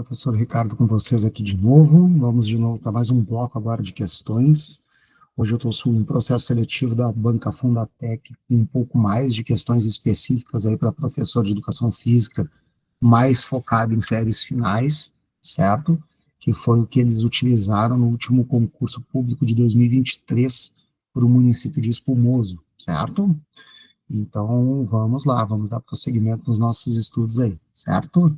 professor Ricardo com vocês aqui de novo. Vamos de novo para mais um bloco agora de questões. Hoje eu trouxe um processo seletivo da Banca Fundatec com um pouco mais de questões específicas aí para professor de educação física, mais focado em séries finais, certo? Que foi o que eles utilizaram no último concurso público de 2023 para o município de Espumoso, certo? Então, vamos lá, vamos dar prosseguimento nos nossos estudos aí, certo?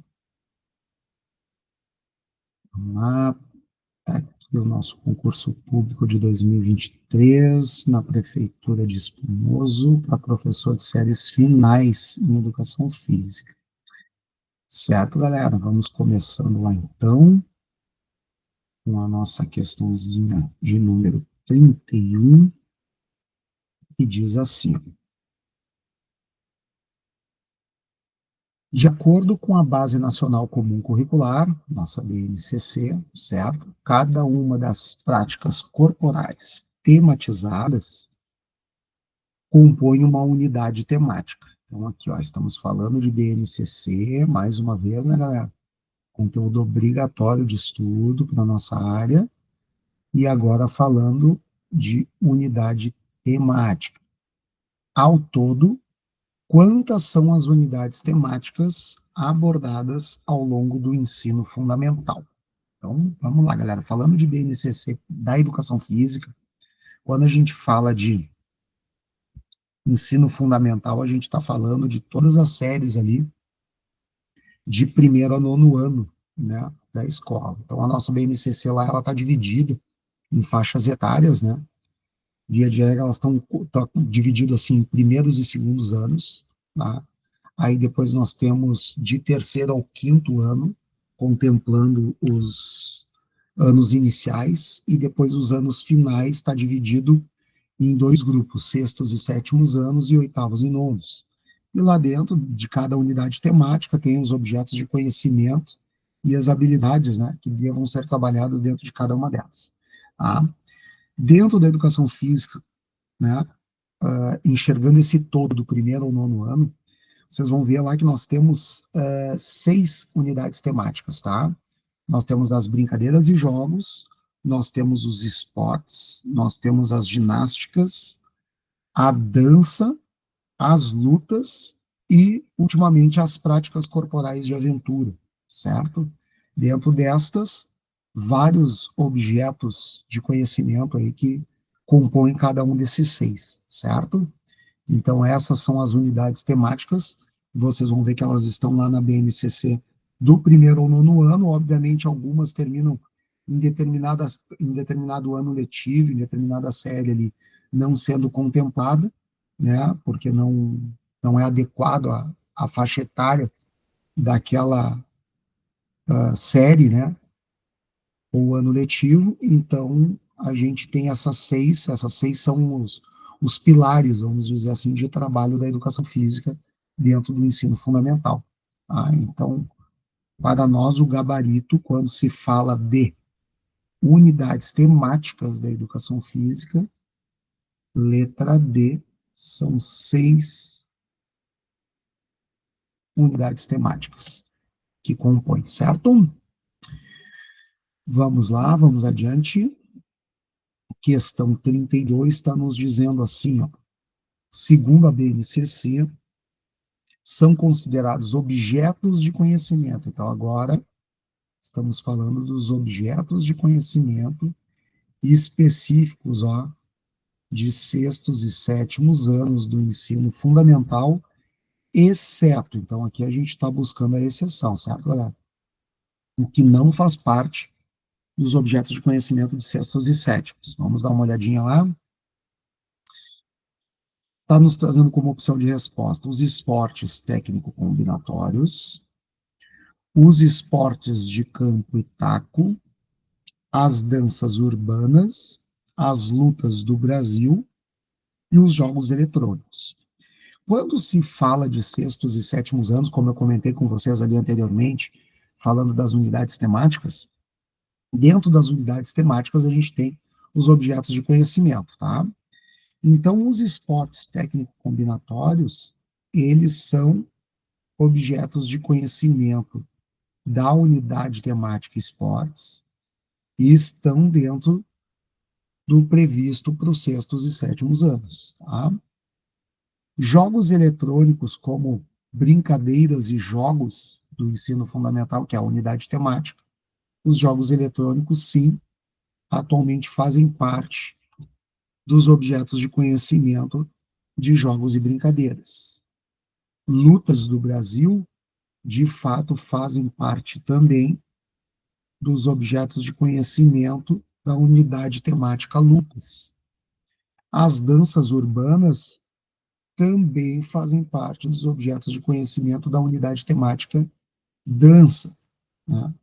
Vamos lá. Aqui o nosso concurso público de 2023, na Prefeitura de Espumoso, para professor de séries finais em Educação Física. Certo, galera? Vamos começando lá, então, com a nossa questãozinha de número 31, que diz assim: de acordo com a Base Nacional Comum Curricular, nossa BNCC, certo? Cada uma das práticas corporais tematizadas compõe uma unidade temática. Então, aqui, ó, estamos falando de BNCC, mais uma vez, né, galera? Conteúdo obrigatório de estudo para a nossa área, e agora falando de unidade temática. Ao todo, quantas são as unidades temáticas abordadas ao longo do ensino fundamental? Então, vamos lá, galera. Falando de BNCC da educação física, quando a gente fala de ensino fundamental, a gente está falando de todas as séries ali, de primeiro a nono ano, né, da escola. Então, a nossa BNCC lá, ela está dividida em faixas etárias, né? Via de regra, elas estão divididas assim em primeiros e segundos anos, tá? Aí depois nós temos de terceiro ao quinto ano, contemplando os anos iniciais, e depois os anos finais está dividido em dois grupos, sextos e sétimos anos e oitavos e nonos. E lá dentro de cada unidade temática tem os objetos de conhecimento e as habilidades, né, que devam ser trabalhadas dentro de cada uma delas. Tá? Dentro da educação física, né, enxergando esse todo do primeiro ao nono ano, vocês vão ver lá que nós temos 6 unidades temáticas, tá? Nós temos as brincadeiras e jogos, nós temos os esportes, nós temos as ginásticas, a dança, as lutas e, ultimamente, as práticas corporais de aventura, certo? Dentro destas, vários objetos de conhecimento aí que compõem cada um desses 6, certo? Então, essas são as unidades temáticas. Vocês vão ver que elas estão lá na BNCC do primeiro ao nono ano. Obviamente, algumas terminam em determinado ano letivo, em determinada série ali, não sendo contemplada, né? Porque não é adequado à faixa etária daquela série, né? Ou ano letivo. Então, a gente tem essas seis são os pilares, vamos dizer assim, de trabalho da educação física dentro do ensino fundamental. Tá? Então, para nós, o gabarito, quando se fala de unidades temáticas da educação física, letra D, são 6 unidades temáticas que compõem, certo? Vamos lá, vamos adiante. Questão 32 está nos dizendo assim, ó, segundo a BNCC, são considerados objetos de conhecimento. Então, agora, estamos falando dos objetos de conhecimento específicos, ó, de sextos e sétimos anos do ensino fundamental, exceto, então aqui a gente está buscando a exceção, certo, galera? O que não faz parte dos objetos de conhecimento de sextos e sétimos. Vamos dar uma olhadinha lá. Está nos trazendo como opção de resposta os esportes técnico-combinatórios, os esportes de campo e taco, as danças urbanas, as lutas do Brasil e os jogos eletrônicos. Quando se fala de sextos e sétimos anos, como eu comentei com vocês ali anteriormente, falando das unidades temáticas, dentro das unidades temáticas a gente tem os objetos de conhecimento, tá? Então, os esportes técnico-combinatórios, eles são objetos de conhecimento da unidade temática esportes e estão dentro do previsto para os sextos e sétimos anos. Tá? Jogos eletrônicos como brincadeiras e jogos do ensino fundamental, que é a unidade temática, os jogos eletrônicos, sim, atualmente fazem parte dos objetos de conhecimento de jogos e brincadeiras. Lutas do Brasil, de fato, fazem parte também dos objetos de conhecimento da unidade temática lutas. As danças urbanas também fazem parte dos objetos de conhecimento da unidade temática dança. Né?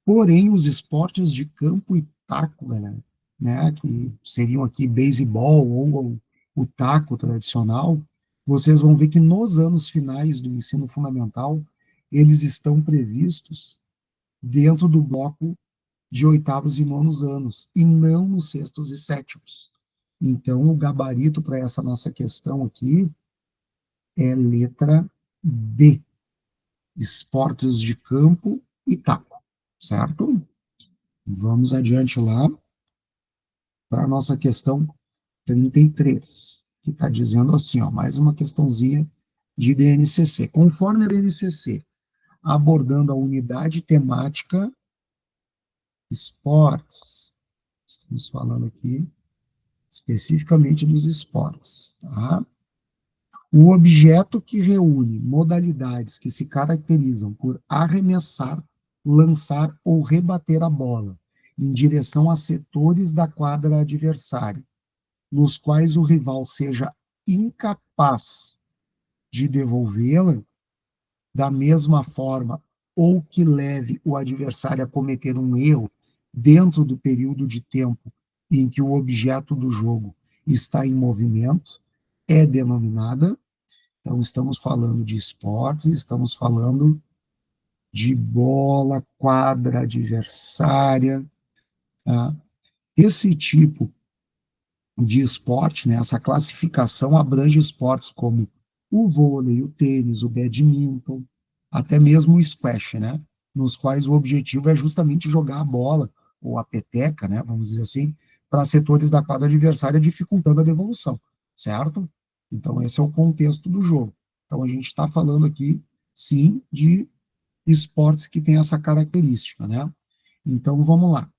Porém, os esportes de campo e taco, galera, né, que seriam aqui beisebol ou o taco tradicional, vocês vão ver que nos anos finais do ensino fundamental, eles estão previstos dentro do bloco de oitavos e nonos anos, e não nos sextos e sétimos. Então, o gabarito para essa nossa questão aqui é letra B, esportes de campo e taco, certo? Vamos adiante lá para a nossa questão 33, que está dizendo assim, ó, mais uma questãozinha de BNCC. Conforme a BNCC, abordando a unidade temática esportes, estamos falando aqui especificamente dos esportes, tá? O objeto que reúne modalidades que se caracterizam por arremessar, lançar ou rebater a bola em direção a setores da quadra adversária, nos quais o rival seja incapaz de devolvê-la da mesma forma ou que leve o adversário a cometer um erro dentro do período de tempo em que o objeto do jogo está em movimento, é denominada. Então, estamos falando de esportes, estamos falando de bola, quadra adversária. Tá? Esse tipo de esporte, né, essa classificação abrange esportes como o vôlei, o tênis, o badminton, até mesmo o squash, né, nos quais o objetivo é justamente jogar a bola, ou a peteca, né, vamos dizer assim, para setores da quadra adversária, dificultando a devolução, certo? Então, esse é o contexto do jogo. Então, a gente está falando aqui, sim, de esportes que têm essa característica, né? Então, vamos lá.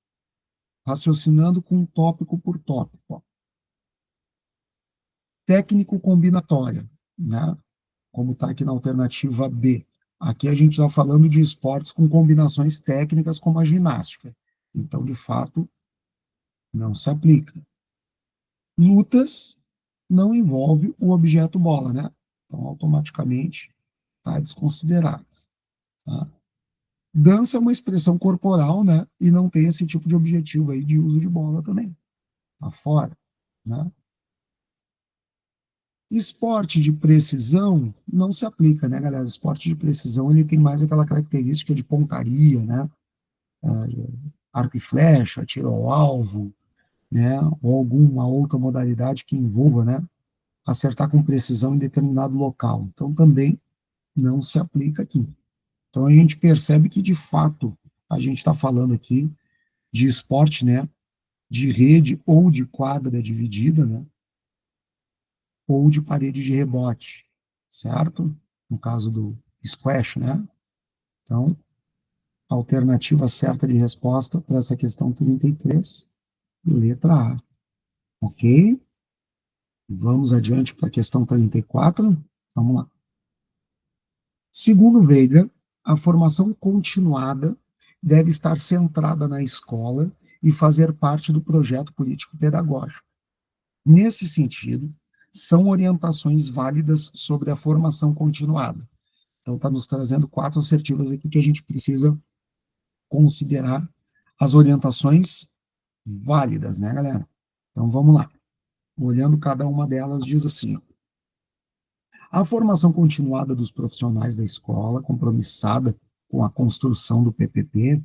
Raciocinando com tópico por tópico. Ó. Técnico combinatória, né? Como está aqui na alternativa B. Aqui a gente está falando de esportes com combinações técnicas como a ginástica. Então, de fato, não se aplica. Lutas não envolve o objeto bola, né? Então, automaticamente está desconsiderado. Tá? Dança é uma expressão corporal, né? E não tem esse tipo de objetivo aí de uso de bola também. Tá fora, né? Esporte de precisão não se aplica, né, galera? Esporte de precisão ele tem mais aquela característica de pontaria, né? Arco e flecha, tiro ao alvo, né? Ou alguma outra modalidade que envolva, né? Acertar com precisão em determinado local. Então também não se aplica aqui. Então a gente percebe que de fato a gente está falando aqui de esporte, né? De rede ou de quadra dividida, né? Ou de parede de rebote, certo? No caso do squash, né? Então, a alternativa certa de resposta para essa questão 33, letra A. Ok? Vamos adiante para a questão 34. Vamos lá. Segundo Veiga, a formação continuada deve estar centrada na escola e fazer parte do projeto político-pedagógico. Nesse sentido, são orientações válidas sobre a formação continuada. Então, está nos trazendo 4 assertivas aqui que a gente precisa considerar as orientações válidas, né, galera? Então, vamos lá. Olhando cada uma delas, diz assim: ó, a formação continuada dos profissionais da escola, compromissada com a construção do PPP,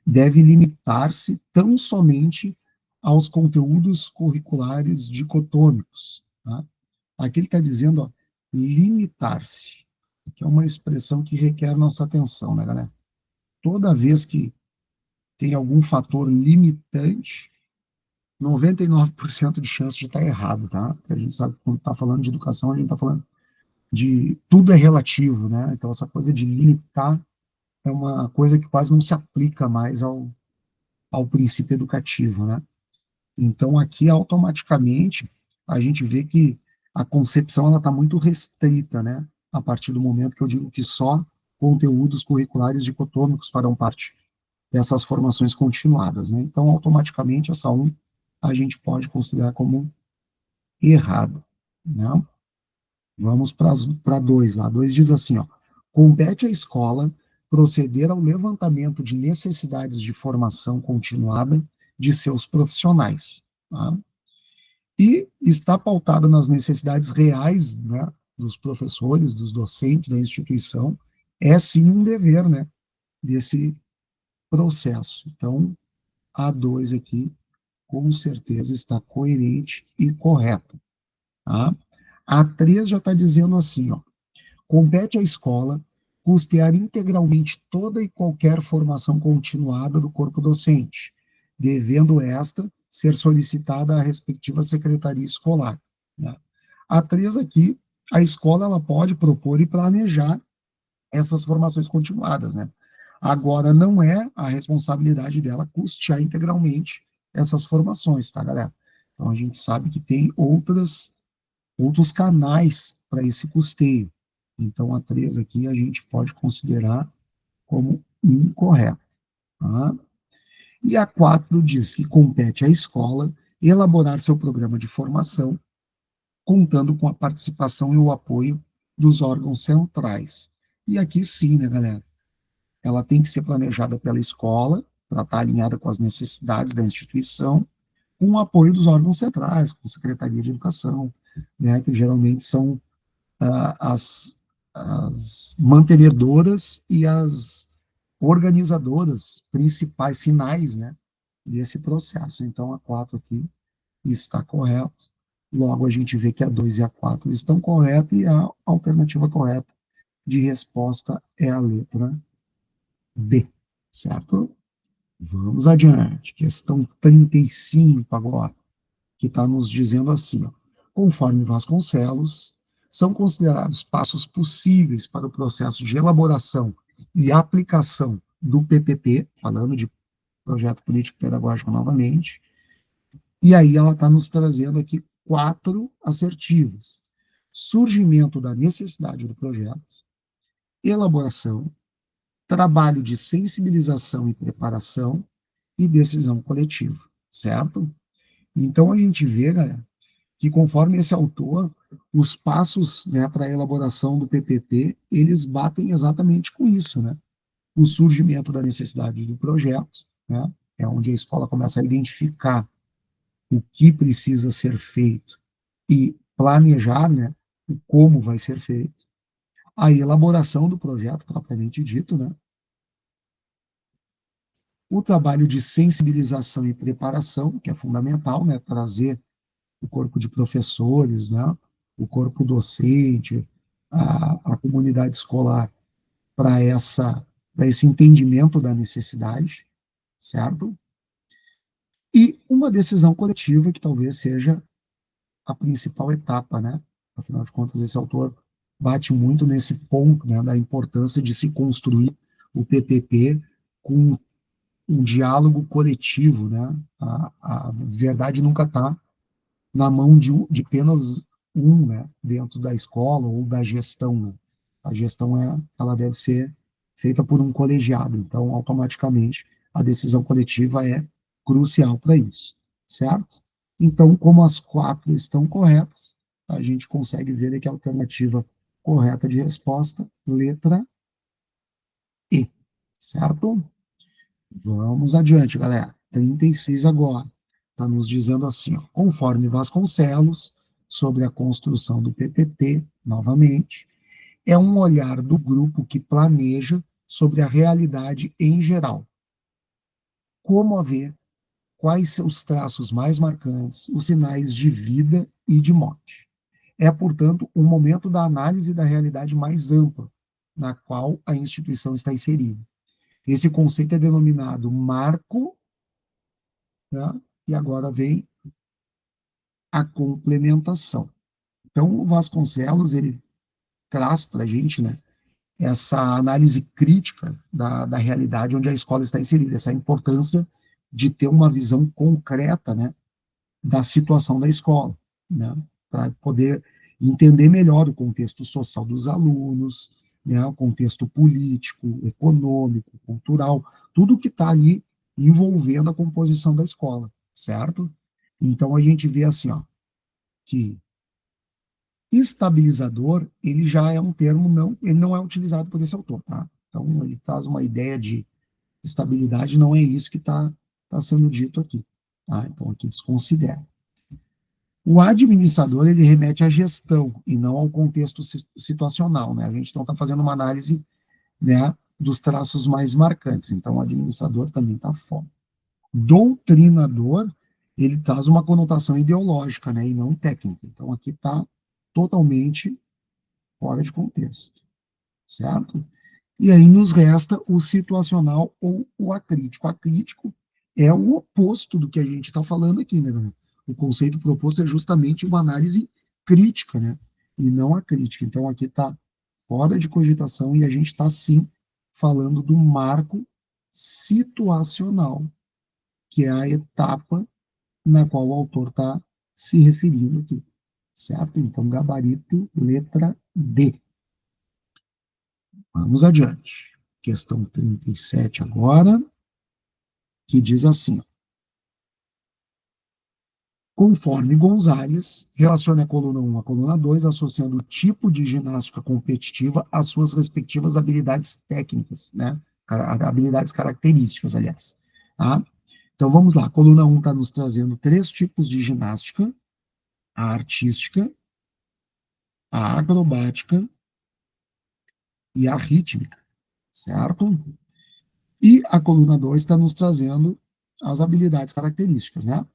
deve limitar-se tão somente aos conteúdos curriculares dicotômicos. Tá? Aqui ele está dizendo, ó, limitar-se, que é uma expressão que requer nossa atenção, né, galera? toda vez que tem algum fator limitante, 99% de chance de estar errado, tá? Porque a gente sabe que quando está falando de educação, a gente está falando de tudo é relativo, né? Então, essa coisa de limitar é uma coisa que quase não se aplica mais ao princípio educativo, né? Então, aqui, automaticamente, a gente vê que a concepção ela está muito restrita, né? A partir do momento que eu digo que só conteúdos curriculares dicotômicos farão parte dessas formações continuadas, né? Então, automaticamente, essa um a gente pode considerar como errada, né? Vamos para dois lá. Dois diz assim, ó, compete à escola proceder ao levantamento de necessidades de formação continuada de seus profissionais, tá? E está pautada nas necessidades reais, né, dos professores, dos docentes da instituição, é sim um dever, né, desse processo. Então, a dois aqui, com certeza, está coerente e correto, tá? A 3 já está dizendo assim, ó, compete à escola custear integralmente toda e qualquer formação continuada do corpo docente, devendo esta ser solicitada à respectiva secretaria escolar, né? A 3 aqui, a escola ela pode propor e planejar essas formações continuadas, né? Agora, não é a responsabilidade dela custear integralmente essas formações, tá, galera? Então, a gente sabe que tem outros canais para esse custeio. Então, a 3 aqui a gente pode considerar como incorreta, tá? E a 4 diz que compete à escola elaborar seu programa de formação, contando com a participação e o apoio dos órgãos centrais. E aqui sim, né, galera? Ela tem que ser planejada pela escola, para estar alinhada com as necessidades da instituição, com o apoio dos órgãos centrais, com a Secretaria de Educação, né, que geralmente são as mantenedoras e as organizadoras principais, finais, né, desse processo. Então, a 4 aqui está correto. Logo, a gente vê que a 2 e a 4 estão corretas e a alternativa correta de resposta é a letra B, certo? Vamos adiante. Questão 35 agora, que está nos dizendo assim, ó, conforme Vasconcelos, são considerados passos possíveis para o processo de elaboração e aplicação do PPP, falando de projeto político pedagógico novamente, e aí ela está nos trazendo aqui 4 assertivos: surgimento da necessidade do projeto, elaboração, trabalho de sensibilização e preparação e decisão coletiva, certo? Então a gente vê, galera, que conforme esse autor, os passos, né, para a elaboração do PPP, eles batem exatamente com isso, né? O surgimento da necessidade do projeto, né? É onde a escola começa a identificar o que precisa ser feito e planejar, né, o como vai ser feito. A elaboração do projeto, propriamente dito, né? O trabalho de sensibilização e preparação, que é fundamental, né? Trazer o corpo de professores, né? O corpo docente, a comunidade escolar para para esse entendimento da necessidade, certo? E uma decisão coletiva que talvez seja a principal etapa, né? Afinal de contas, esse autor bate muito nesse ponto, né, da importância de se construir o PPP com um diálogo coletivo, né? A verdade nunca está na mão de apenas um, né, dentro da escola ou da gestão, né? A gestão ela deve ser feita por um colegiado, então automaticamente a decisão coletiva é crucial para isso, certo? Então, como as 4 estão corretas, a gente consegue ver que a alternativa correta de resposta, letra E, certo? Vamos adiante, galera. 36 agora. Está nos dizendo assim, ó, conforme Vasconcelos, sobre a construção do PPP, novamente, é um olhar do grupo que planeja sobre a realidade em geral. Como a ver, quais seus traços mais marcantes, os sinais de vida e de morte. É, portanto, um momento da análise da realidade mais ampla, na qual a instituição está inserida. Esse conceito é denominado marco, né? E agora vem a complementação. Então, o Vasconcelos, ele traz para a gente, né, essa análise crítica da realidade onde a escola está inserida, essa importância de ter uma visão concreta, né, da situação da escola, né, para poder entender melhor o contexto social dos alunos, né, o contexto político, econômico, cultural, tudo que está ali envolvendo a composição da escola, certo? Então a gente vê assim, ó, que estabilizador, ele já é um termo não, ele não é utilizado por esse autor, tá? Então ele traz uma ideia de estabilidade, não é isso que tá sendo dito aqui, tá? Então aqui desconsidera. O administrador, ele remete à gestão e não ao contexto situacional, né? A gente não está fazendo uma análise, né, dos traços mais marcantes, então o administrador também está fora. Doutrinador, ele traz uma conotação ideológica, né, e não técnica. Então aqui está totalmente fora de contexto, certo? E aí nos resta o situacional ou o acrítico. O acrítico é o oposto do que a gente está falando aqui, né, galera? O conceito proposto é justamente uma análise crítica, né? E não a crítica. Então aqui está fora de cogitação e a gente está sim falando do marco situacional, que é a etapa na qual o autor está se referindo aqui, certo? Então, gabarito, letra D. Vamos adiante. Questão 37 agora, que diz assim: conforme Gonzalez, relacione a coluna 1 à coluna 2, associando o tipo de ginástica competitiva às suas respectivas habilidades técnicas, né? Habilidades características, aliás. Tá? Então vamos lá, a coluna 1 está nos trazendo três tipos de ginástica: a artística, a acrobática e a rítmica, certo? E a coluna 2 está nos trazendo as habilidades características, né?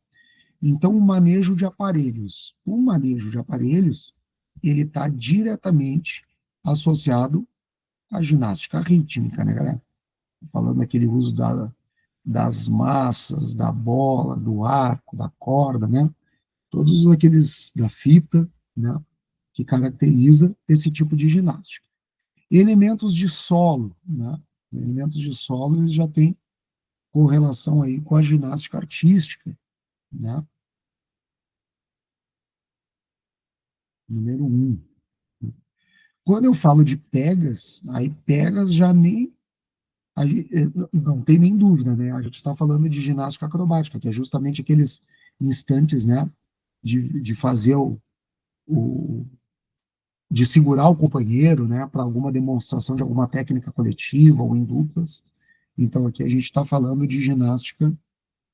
Então, o manejo de aparelhos, ele está diretamente associado à ginástica rítmica, né, galera? Falando daquele uso das massas, da bola, do arco, da corda, né? Todos aqueles da fita, né? Que caracteriza esse tipo de ginástica. Elementos de solo, né? Elementos de solo, eles já têm correlação aí com a ginástica artística, né? Número um. Quando eu falo de pegas, aí pegas já nem. Não tem nem dúvida, né? A gente está falando de ginástica acrobática, que é justamente aqueles instantes, né? De fazer o de segurar o companheiro, né? Para alguma demonstração de alguma técnica coletiva ou em duplas. Então aqui a gente está falando de ginástica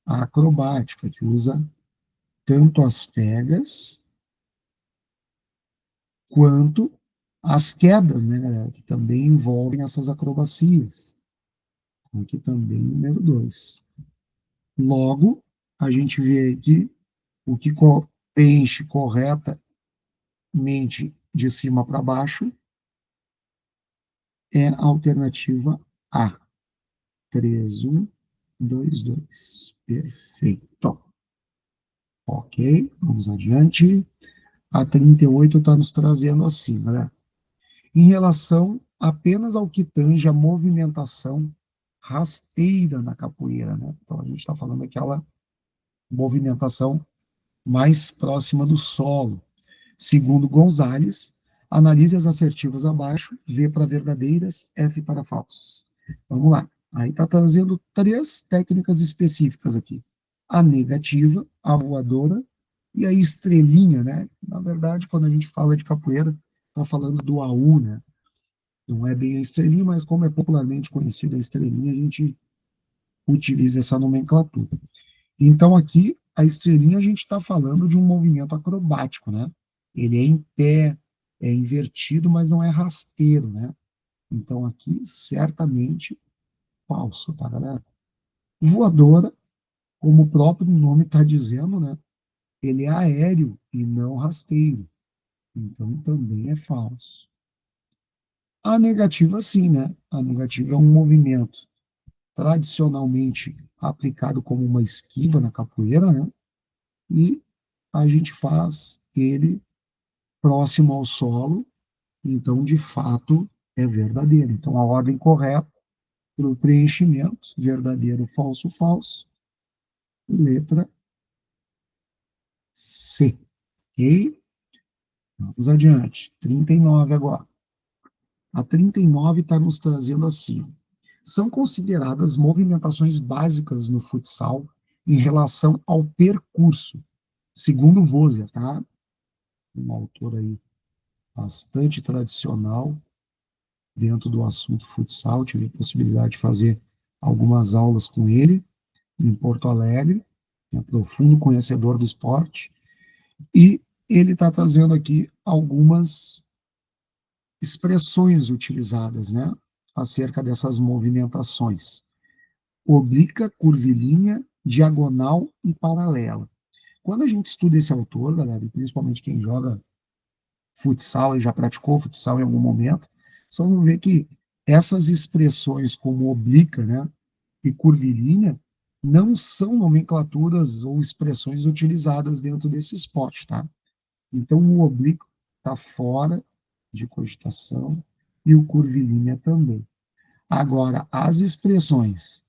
acrobática, que usa tanto as pegas quanto as quedas, né, galera? Que também envolvem essas acrobacias. Aqui também número 2. Logo, a gente vê aqui o que preenche corretamente de cima para baixo é a alternativa A. 3, 1, 2, 2. Perfeito. Ok, vamos adiante. A 38 está nos trazendo assim, né? Em relação apenas ao que tange a movimentação rasteira na capoeira, né? Então a gente está falando aquela movimentação mais próxima do solo. Segundo Gonzalez, analise as assertivas abaixo, V para verdadeiras, F para falsas. Vamos lá. Aí está trazendo três técnicas específicas aqui: a negativa, a voadora e a estrelinha, né? Na verdade, quando a gente fala de capoeira, está falando do AU, né? Não é bem a estrelinha, mas como é popularmente conhecida a estrelinha, a gente utiliza essa nomenclatura. Então, aqui, a estrelinha, a gente está falando de um movimento acrobático, né? Ele é em pé, é invertido, mas não é rasteiro, né? Então, aqui, certamente, falso, tá, galera? Voadora, como o próprio nome está dizendo, né? Ele é aéreo e não rasteiro. Então, também é falso. A negativa, sim, né? A negativa é um movimento tradicionalmente aplicado como uma esquiva na capoeira, né? E a gente faz ele próximo ao solo, então, de fato, é verdadeiro. Então, a ordem correta para o preenchimento, verdadeiro, falso, falso, letra C. Ok? Vamos adiante. 39 agora. A 39 está nos trazendo assim. São consideradas movimentações básicas no futsal em relação ao percurso, segundo Voser, tá? Um autor aí bastante tradicional dentro do assunto futsal. Tive a possibilidade de fazer algumas aulas com ele em Porto Alegre, é um profundo conhecedor do esporte, e ele está trazendo aqui algumas expressões utilizadas, né, acerca dessas movimentações: oblíqua, curvilínea, diagonal e paralela. Quando a gente estuda esse autor, galera, e principalmente quem joga futsal e já praticou futsal em algum momento, só vão ver que essas expressões como oblíqua, né, e curvilínea não são nomenclaturas ou expressões utilizadas dentro desse esporte, tá? Então, o oblíquo está fora de cogitação e o curvilínea também. Agora, as expressões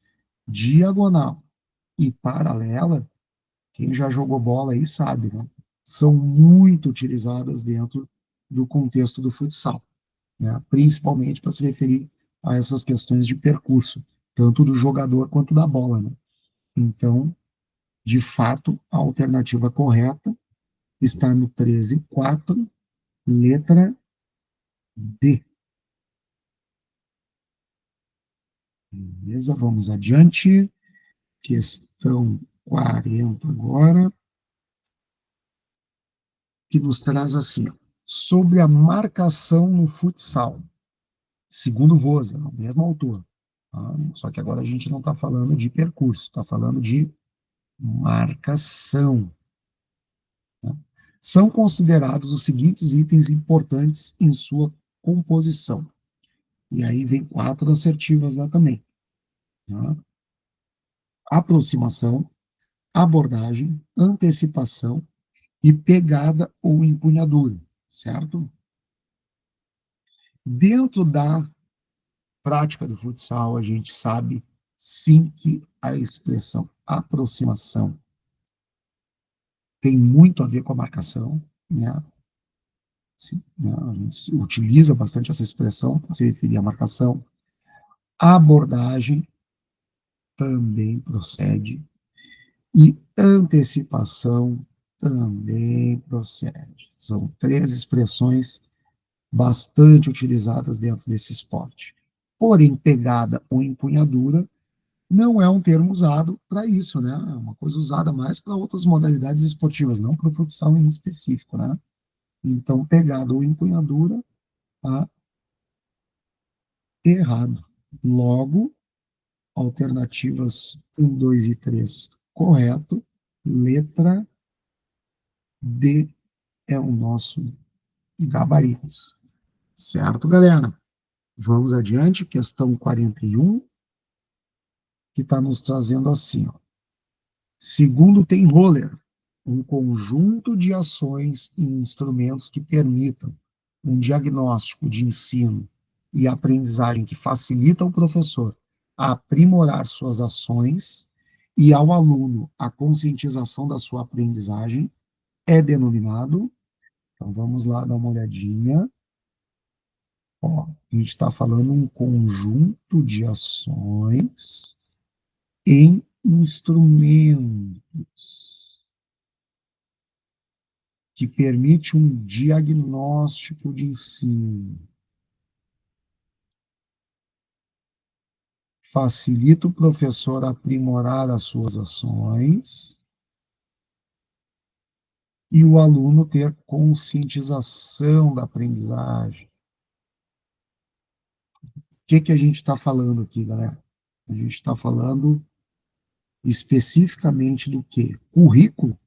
diagonal e paralela, quem já jogou bola aí sabe, né? São muito utilizadas dentro do contexto do futsal, né? Principalmente para se referir a essas questões de percurso, tanto do jogador quanto da bola, né? Então, de fato, a alternativa correta está no 13.4, letra D. Beleza? Vamos adiante. Questão 40 agora, que nos traz assim, ó, sobre a marcação no futsal, segundo Voza, o mesmo autor. Tá? Só que agora a gente não está falando de percurso, está falando de marcação. Tá? São considerados os seguintes itens importantes em sua composição. E aí vem 4 assertivas lá também. Tá? Aproximação, abordagem, antecipação e pegada ou empunhadura, certo? Dentro da prática do futsal, a gente sabe sim que a expressão aproximação tem muito a ver com a marcação, né? Sim, né? A gente utiliza bastante essa expressão para se referir à marcação. A abordagem também procede e antecipação também procede. São 3 expressões bastante utilizadas dentro desse esporte. Porém, pegada ou empunhadura não é um termo usado para isso, né? É uma coisa usada mais para outras modalidades esportivas, não para o futsal em específico, né? Então, pegada ou empunhadura, tá errado. Logo, alternativas 1, 2 e 3, correto. Letra D é o nosso gabarito. Certo, galera? Vamos adiante, questão 41, que está nos trazendo assim, ó. Segundo tem Roller, um conjunto de ações e instrumentos que permitam um diagnóstico de ensino e aprendizagem que facilita ao professor a aprimorar suas ações e ao aluno a conscientização da sua aprendizagem, é denominado. Então vamos lá dar uma olhadinha. Ó, a gente está falando um conjunto de ações em instrumentos que permite um diagnóstico de ensino, facilita o professor a aprimorar as suas ações e o aluno ter conscientização da aprendizagem. O que que a gente está falando aqui, galera? A gente está falando especificamente do quê? Currículo?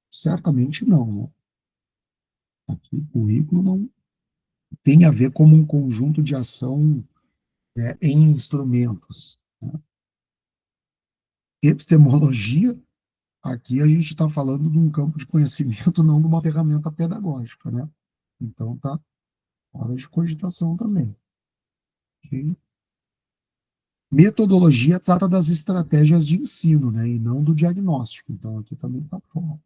Certamente não, né? Aqui, currículo não tem a ver como um conjunto de ação, né, em instrumentos, né? Epistemologia, aqui a gente está falando de um campo de conhecimento, não de uma ferramenta pedagógica, né? Então tá hora de cogitação também. Ok? Metodologia trata das estratégias de ensino, né? E não do diagnóstico. Então aqui também está fora.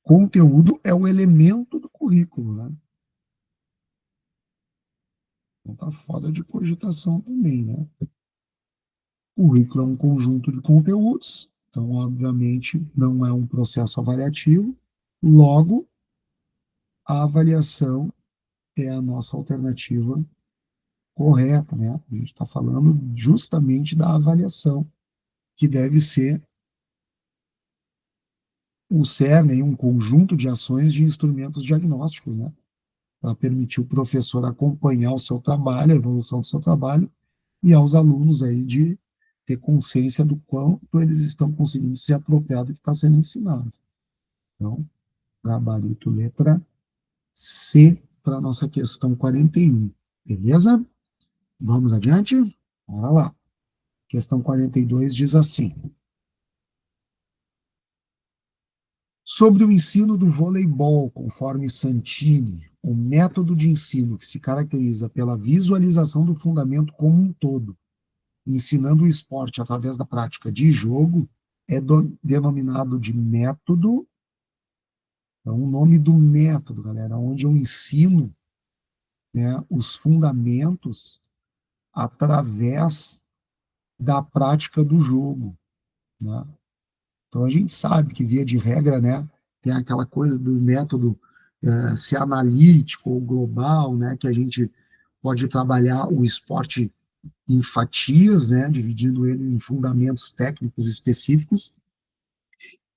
Conteúdo é o elemento do currículo, né? Então tá fora de cogitação também, né? O currículo é um conjunto de conteúdos, então, obviamente, não é um processo avaliativo, logo, a avaliação é a nossa alternativa correta, né? A gente está falando justamente da avaliação, que deve ser o cerne, um conjunto de ações de instrumentos diagnósticos, né? Para permitir o professor acompanhar o seu trabalho, a evolução do seu trabalho, e aos alunos aí de ter consciência do quanto eles estão conseguindo se apropriar do que está sendo ensinado. Então, gabarito letra C para a nossa questão 41. Beleza? Vamos adiante? Bora lá. Questão 42 diz assim: sobre o ensino do voleibol, conforme Santini, o método de ensino que se caracteriza pela visualização do fundamento como um todo, ensinando o esporte através da prática de jogo, é denominado de método. Então, o nome do método, galera, onde eu ensino, né, os fundamentos através da prática do jogo, né? Então, a gente sabe que, via de regra, né, tem aquela coisa do método ser analítico ou global, né, que a gente pode trabalhar o esporte em fatias, né, dividindo ele em fundamentos técnicos específicos,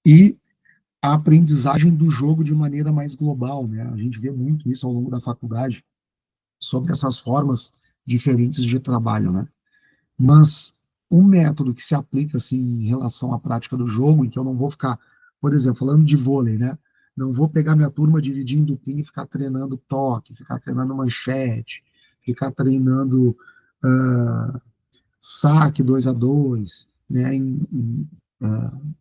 e a aprendizagem do jogo de maneira mais global, né? A gente vê muito isso ao longo da faculdade, sobre essas formas diferentes de trabalho, né? Mas um método que se aplica assim em relação à prática do jogo, em que eu não vou ficar, por exemplo, falando de vôlei, né? Não vou pegar minha turma, dividir em duplinha e ficar treinando toque, ficar treinando manchete, ficar treinando saque 2-2, né?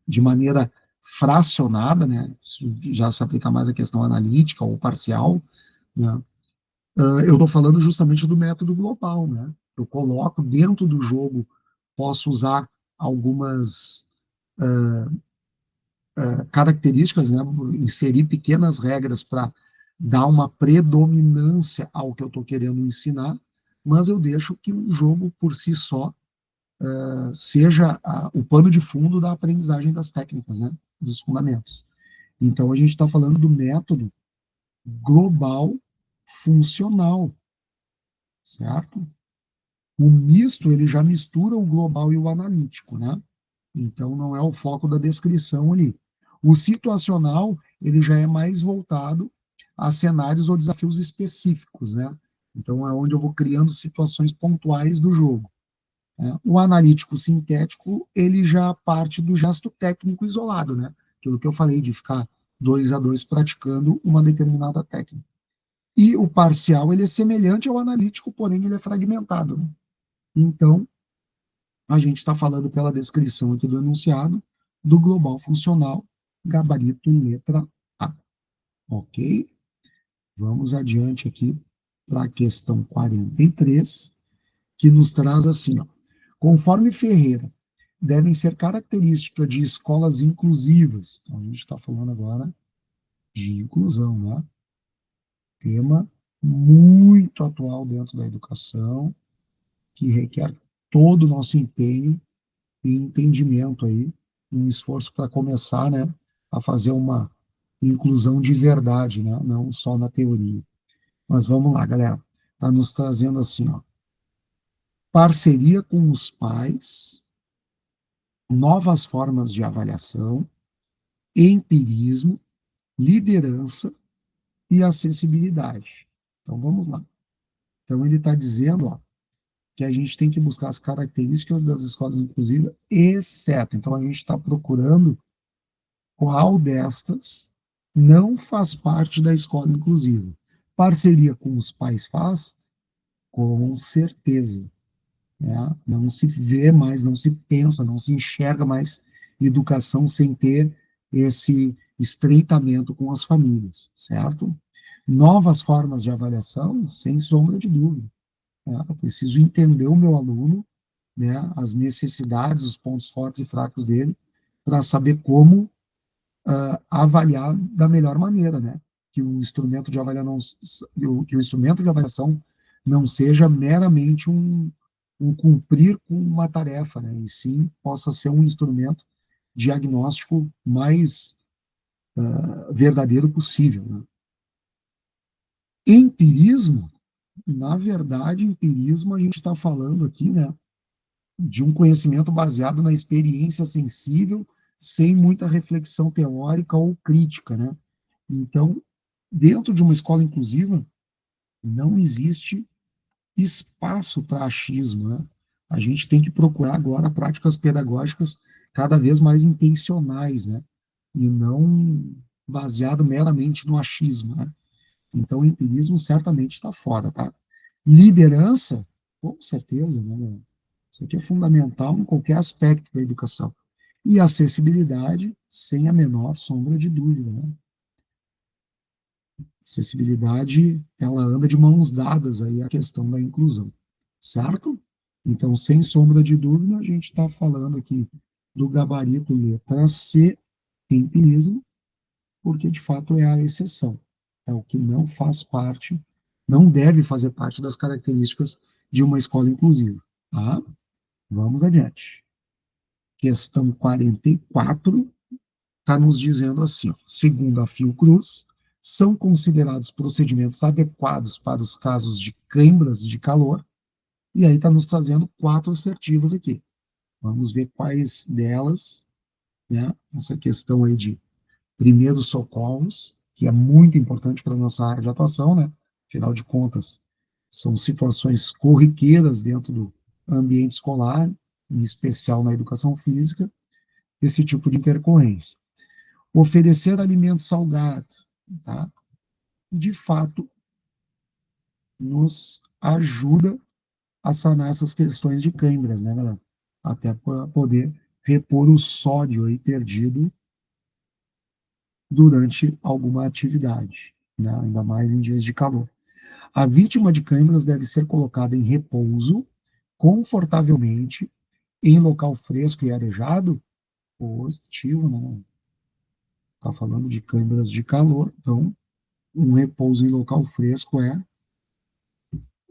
De maneira fracionada, né? Isso já se aplica mais à questão analítica ou parcial, né? Eu estou falando justamente do método global, né? Eu coloco dentro do jogo, posso usar algumas características, né? Inserir pequenas regras para dar uma predominância ao que eu estou querendo ensinar, mas eu deixo que o jogo por si só seja o pano de fundo da aprendizagem das técnicas, né? Dos fundamentos. Então a gente está falando do método global funcional, certo? O misto, ele já mistura o global e o analítico, né? Então, não é o foco da descrição ali. O situacional, ele já é mais voltado a cenários ou desafios específicos, né? Então, é onde eu vou criando situações pontuais do jogo, né? O analítico sintético, ele já parte do gesto técnico isolado, né? Aquilo que eu falei de ficar 2-2 praticando uma determinada técnica. E o parcial, ele é semelhante ao analítico, porém ele é fragmentado, né? Então, a gente está falando pela descrição aqui do enunciado do global funcional, gabarito letra A. Ok? Vamos adiante aqui para a questão 43, que nos traz assim, ó. Conforme Ferreira, devem ser características de escolas inclusivas. Então, a gente está falando agora de inclusão, né? Tema muito atual dentro da educação, que requer todo o nosso empenho e entendimento aí, um esforço para começar, né, a fazer uma inclusão de verdade, né, não só na teoria. Mas vamos lá, galera. Está nos trazendo assim, ó, parceria com os pais, novas formas de avaliação, empirismo, liderança e acessibilidade. Então vamos lá. Então ele está dizendo, ó, que a gente tem que buscar as características das escolas inclusivas, exceto. Então a gente está procurando qual destas não faz parte da escola inclusiva. Parceria com os pais faz? Com certeza. né? Não se vê mais, não se pensa, não se enxerga mais educação sem ter esse estreitamento com as famílias, certo? Novas formas de avaliação, sem sombra de dúvida, né? Eu preciso entender o meu aluno, né, as necessidades, os pontos fortes e fracos dele, para saber como avaliar da melhor maneira, né? Que o instrumento de que o instrumento de avaliação não seja meramente um cumprir com uma tarefa, né? E sim possa ser um instrumento diagnóstico mais verdadeiro possível, né? Empirismo, na verdade, empirismo a gente está falando aqui, né, de um conhecimento baseado na experiência sensível, sem muita reflexão teórica ou crítica, né? Então, dentro de uma escola inclusiva, não existe espaço para achismo, né? A gente tem que procurar agora práticas pedagógicas cada vez mais intencionais, né? E não baseado meramente no achismo, né? Então, o empirismo certamente está fora, tá? Liderança, com certeza, né? Isso aqui é fundamental em qualquer aspecto da educação. E acessibilidade, sem a menor sombra de dúvida, né? Acessibilidade, ela anda de mãos dadas aí a questão da inclusão, certo? Então, sem sombra de dúvida, a gente está falando aqui do gabarito letra C, empirismo, porque de fato é a exceção, é o que não faz parte, não deve fazer parte das características de uma escola inclusiva, tá? Vamos adiante. Questão 44 está nos dizendo assim, ó, segundo a Fiocruz, são considerados procedimentos adequados para os casos de câimbras de calor, e aí está nos trazendo 4 assertivas aqui. Vamos ver quais delas, né, essa questão aí de primeiros socorros, que é muito importante para a nossa área de atuação, né? Afinal de contas, são situações corriqueiras dentro do ambiente escolar, em especial na educação física, esse tipo de intercorrência. Oferecer alimento salgado, tá? De fato, nos ajuda a sanar essas questões de câimbras, né, galera? Até para poder repor o sódio aí perdido durante alguma atividade, né? Ainda mais em dias de calor. A vítima de câimbras deve ser colocada em repouso, confortavelmente, em local fresco e arejado, positivo, né? Está falando de câimbras de calor, então um repouso em local fresco é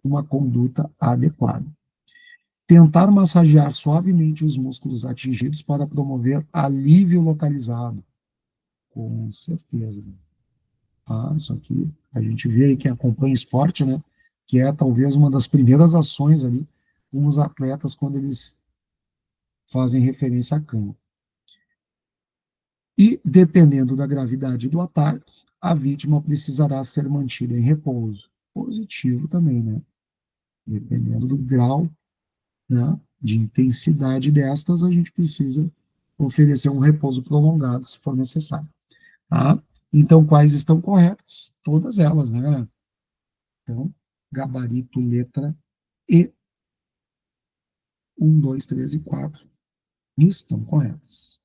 uma conduta adequada. Tentar massagear suavemente os músculos atingidos para promover alívio localizado. Com certeza. Ah, isso aqui, a gente vê aí quem acompanha esporte, né? Que é talvez uma das primeiras ações ali com os atletas quando eles fazem referência a campo. E, dependendo da gravidade do ataque, a vítima precisará ser mantida em repouso. Positivo também, né? Dependendo do grau, né, de intensidade destas, a gente precisa oferecer um repouso prolongado, se for necessário. Tá? Então, quais estão corretas? Todas elas, né? Então, gabarito, letra E, 1, 2, 3 e 4 estão corretas.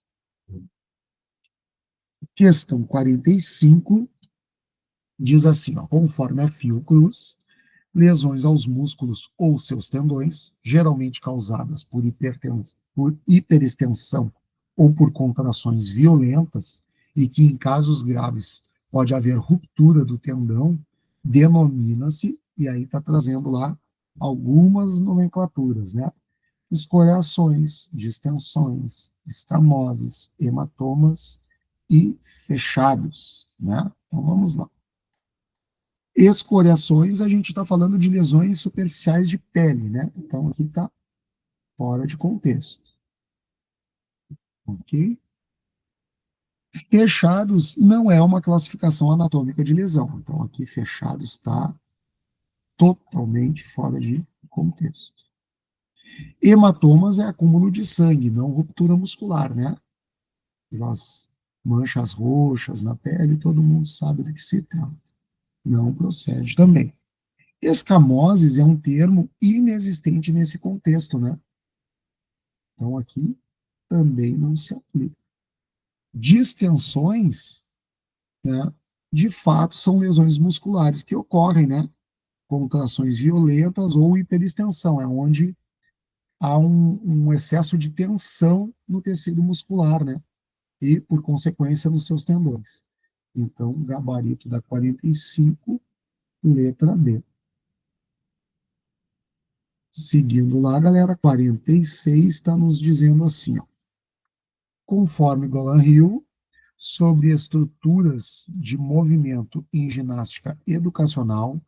Questão 45 diz assim, ó, conforme a Fiocruz, lesões aos músculos ou seus tendões, geralmente causadas por hiperextensão ou por contrações violentas, e que em casos graves pode haver ruptura do tendão, denomina-se, e aí está trazendo lá algumas nomenclaturas, né? Escoriações, distensões, escamoses, hematomas e fechados, né? Então vamos lá. Escoriações, a gente está falando de lesões superficiais de pele, né? Então aqui está fora de contexto, ok? Fechados não é uma classificação anatômica de lesão, então aqui fechados está totalmente fora de contexto. Hematomas é acúmulo de sangue, não ruptura muscular, né? Pelas manchas roxas na pele, todo mundo sabe do que se trata. Não procede também. Escamoses é um termo inexistente nesse contexto, né? Então, aqui também não se aplica. Distensões, né, de fato, são lesões musculares que ocorrem, né? Contrações violentas ou hiperextensão, é onde há um excesso de tensão no tecido muscular, né? E, por consequência, nos seus tendões. Então, gabarito da 45, letra B. Seguindo lá, galera, 46 está nos dizendo assim, ó, conforme Golan Hill, sobre estruturas de movimento em ginástica educacional,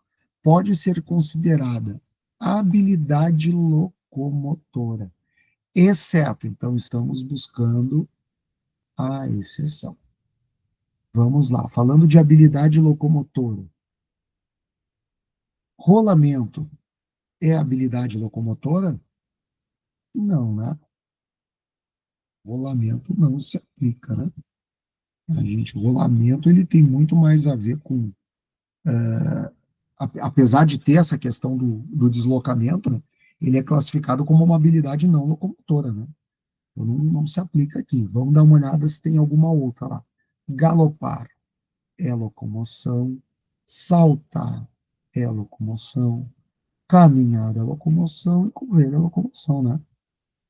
pode ser considerada a habilidade locomotora, exceto, então estamos buscando a exceção. Vamos lá, falando de habilidade locomotora. Rolamento é habilidade locomotora? Não, né? Rolamento não se aplica, né? Rolamento ele tem muito mais a ver com, apesar de ter essa questão do deslocamento, né, ele é classificado como uma habilidade não locomotora, né? Então não se aplica aqui. Vamos dar uma olhada se tem alguma outra lá. Galopar é locomoção, saltar é locomoção, caminhar é locomoção e correr é locomoção, né?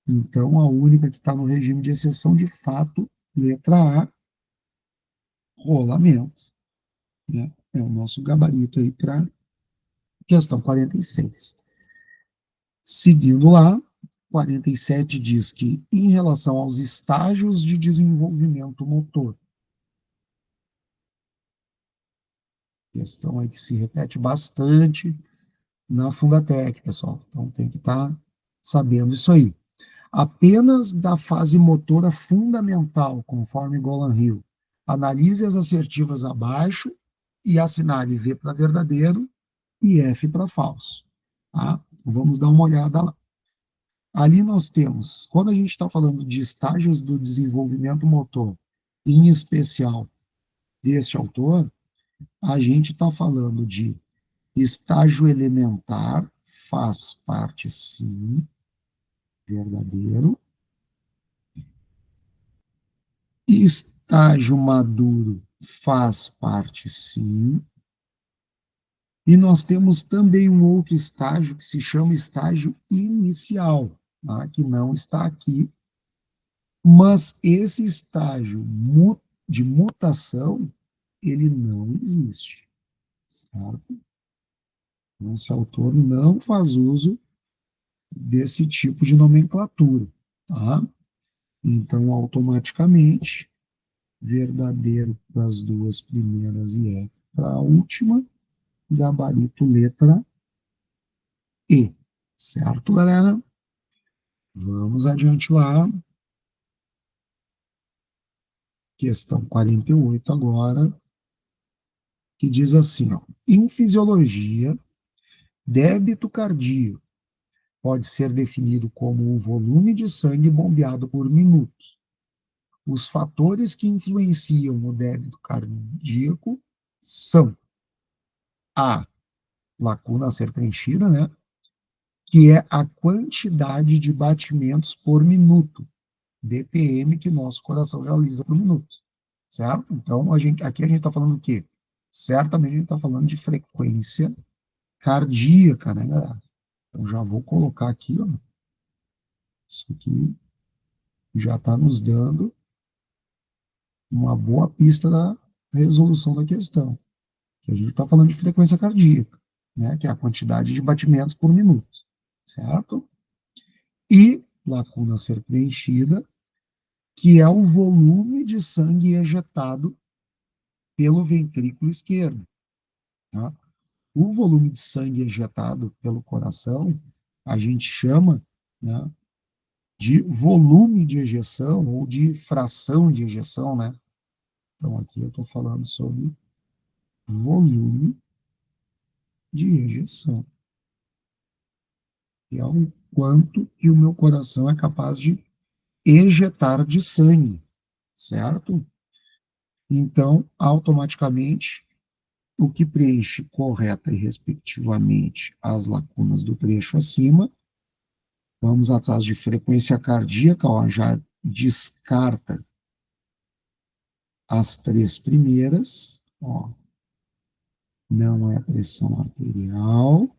Então, a única que está no regime de exceção, de fato, letra A, rolamento, né? É o nosso gabarito aí para questão 46. Seguindo lá, 47 diz que, em relação aos estágios de desenvolvimento motor, questão aí que se repete bastante na Fundatec, pessoal. Então, tem que estar sabendo isso aí. Apenas da fase motora fundamental, conforme Golan Hill. Analise as assertivas abaixo e assinale V para verdadeiro e F para falso. Tá? Vamos dar uma olhada lá. Ali nós temos, quando a gente está falando de estágios do desenvolvimento motor, em especial deste autor, a gente está falando de estágio elementar, faz parte sim, verdadeiro. Estágio maduro faz parte sim. E nós temos também um outro estágio que se chama estágio inicial, tá? Que não está aqui, mas esse estágio de mutação, ele não existe, certo? Então, esse autor não faz uso desse tipo de nomenclatura, tá? Então, automaticamente, verdadeiro para as duas primeiras e F para a última, gabarito letra E, certo, galera? Vamos adiante lá. Questão 48 agora, que diz assim, ó, em fisiologia, débito cardíaco pode ser definido como o volume de sangue bombeado por minuto. Os fatores que influenciam o débito cardíaco são a lacuna a ser preenchida, né? Que é a quantidade de batimentos por minuto, BPM, que nosso coração realiza por minuto, certo? Então, aqui a gente está falando o quê? Certamente a gente está falando de frequência cardíaca, né, galera? Então, já vou colocar aqui, ó, isso aqui já está nos dando uma boa pista da resolução da questão. Que a gente está falando de frequência cardíaca, né, que é a quantidade de batimentos por minuto, certo? E lacuna a ser preenchida, que é o volume de sangue ejetado pelo ventrículo esquerdo. Tá? O volume de sangue ejetado pelo coração, a gente chama, né, de volume de ejeção ou de fração de ejeção, né? Então, aqui eu estou falando sobre volume de ejeção, que é o quanto que o meu coração é capaz de ejetar de sangue, certo? Então, automaticamente, o que preenche correta e respectivamente as lacunas do trecho acima. Vamos atrás de frequência cardíaca, ó, já descarta as três primeiras, ó, não é pressão arterial,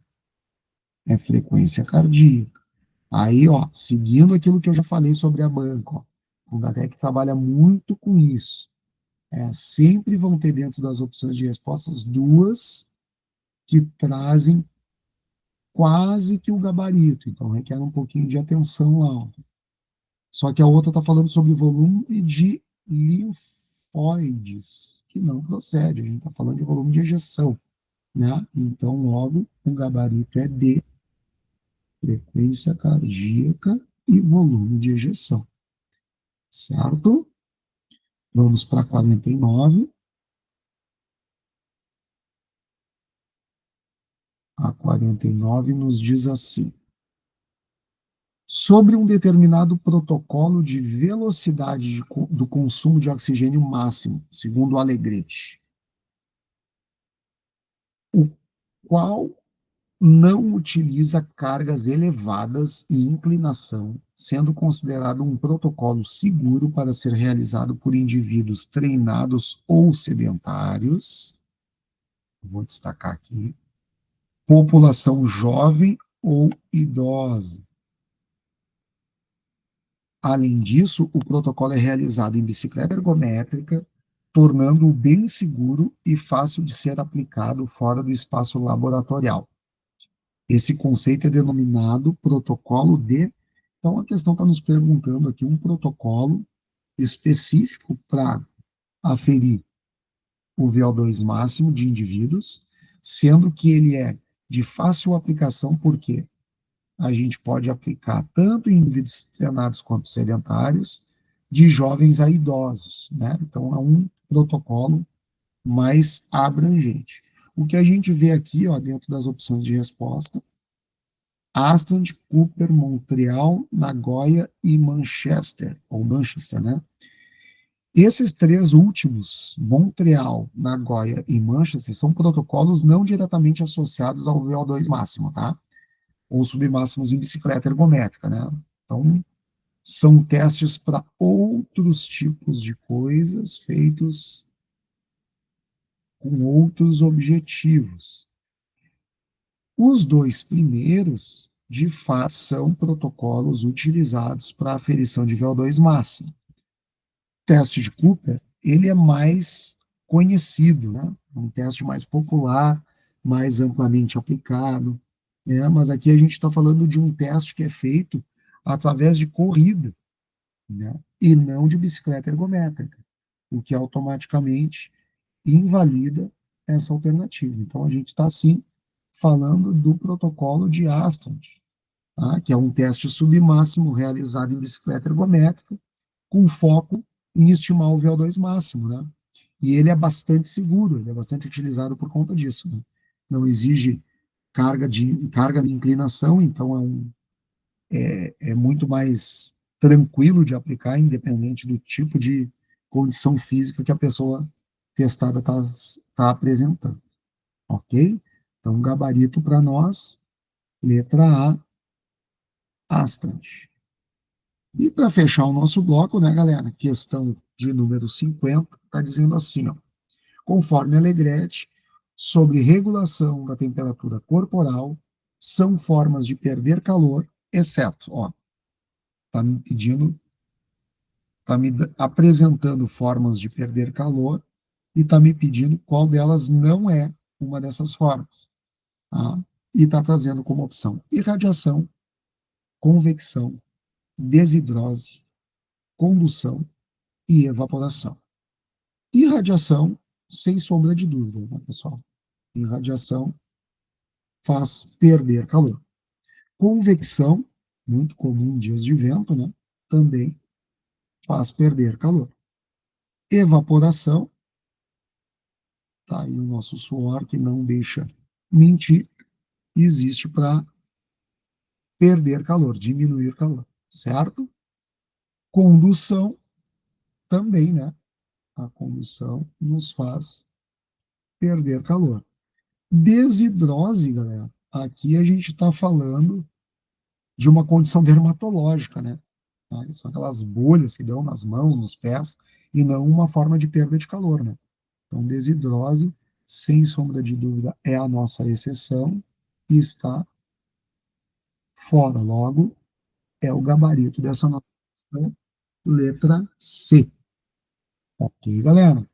é frequência cardíaca. Aí, ó, seguindo aquilo que eu já falei sobre a banca, ó, o Gatec trabalha muito com isso. Sempre vão ter dentro das opções de respostas duas que trazem quase que o gabarito, então requer um pouquinho de atenção lá. Só que a outra está falando sobre volume de linfóides, que não procede, a gente está falando de volume de ejeção, né? Então, logo, o gabarito é D, frequência cardíaca e volume de ejeção, certo? Vamos para 49. A 49 nos diz assim: sobre um determinado protocolo de velocidade do consumo de oxigênio máximo, segundo o Alegrete, o qual não utiliza cargas elevadas e inclinação, sendo considerado um protocolo seguro para ser realizado por indivíduos treinados ou sedentários. Vou destacar aqui: população jovem ou idosa. Além disso, o protocolo é realizado em bicicleta ergométrica, tornando-o bem seguro e fácil de ser aplicado fora do espaço laboratorial. Esse conceito é denominado protocolo de. Então, a questão está nos perguntando aqui um protocolo específico para aferir o VO2 máximo de indivíduos, sendo que ele é de fácil aplicação, porque a gente pode aplicar tanto em indivíduos treinados quanto sedentários, de jovens a idosos, né? Então, é um protocolo mais abrangente. O que a gente vê aqui, ó, dentro das opções de resposta: Astland, Cooper, Montreal, Nagoya e Manchester, ou Manchester, né? Esses três últimos, Montreal, Nagoya e Manchester, são protocolos não diretamente associados ao VO2 máximo, tá? Ou submáximos em bicicleta ergométrica, né? Então, são testes para outros tipos de coisas feitos com outros objetivos. Os dois primeiros, de fato, são protocolos utilizados para aferição de VO2 máximo. O teste de Cooper, ele é mais conhecido, né? Um teste mais popular, mais amplamente aplicado, né? Mas aqui a gente está falando de um teste que é feito através de corrida, né? E não de bicicleta ergométrica, o que automaticamente invalida essa alternativa. Então, a gente está, sim, falando do protocolo de Astland, tá? Que é um teste submáximo realizado em bicicleta ergométrica, com foco em estimar o VO2 máximo, né? E ele é bastante seguro, ele é bastante utilizado por conta disso, né? Não exige carga de inclinação, então é muito mais tranquilo de aplicar, independente do tipo de condição física que a pessoa testada está apresentando, ok? Então, gabarito para nós, letra A, Astland. E para fechar o nosso bloco, né, galera? Questão de número 50, está dizendo assim, ó: conforme Alegretti, sobre regulação da temperatura corporal, são formas de perder calor, exceto, ó, está me pedindo, está me apresentando formas de perder calor e está me pedindo qual delas não é uma dessas formas, tá? E está trazendo como opção irradiação, convecção, desidrose, condução e evaporação. Irradiação, sem sombra de dúvida, né, pessoal? Irradiação faz perder calor. Convecção, muito comum em dias de vento, né? Também faz perder calor. Evaporação, tá aí o nosso suor que não deixa mentir, existe para perder calor, diminuir calor, certo? Condução também, né? A condução nos faz perder calor. Desidrose, galera, aqui a gente está falando de uma condição dermatológica, né? Tá? São aquelas bolhas que dão nas mãos, nos pés, e não uma forma de perda de calor, né? Então, desidrose, sem sombra de dúvida, é a nossa exceção e está fora. Logo, é o gabarito dessa nossa questão, letra C. Ok, galera?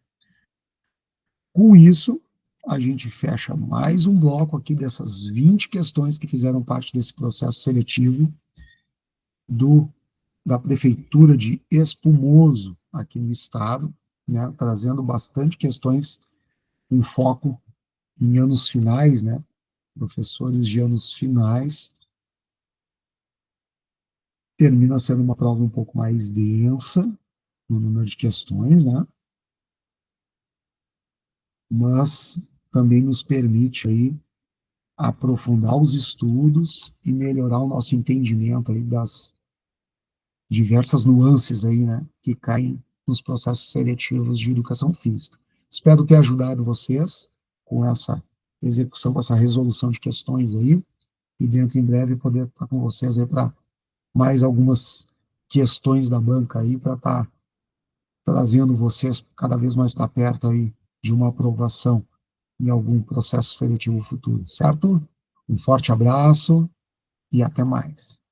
Com isso, a gente fecha mais um bloco aqui dessas 20 questões que fizeram parte desse processo seletivo do, da Prefeitura de Espumoso, aqui no estado, né, trazendo bastante questões com foco em anos finais, né, professores de anos finais. Termina sendo uma prova um pouco mais densa no número de questões, né, mas também nos permite aí aprofundar os estudos e melhorar o nosso entendimento aí das diversas nuances aí, né, que caem nos processos seletivos de educação física. Espero ter ajudado vocês com essa execução, com essa resolução de questões aí, e dentro em breve poder estar com vocês aí para mais algumas questões da banca aí, para estar trazendo vocês cada vez mais para perto aí de uma aprovação em algum processo seletivo futuro, certo? Um forte abraço e até mais.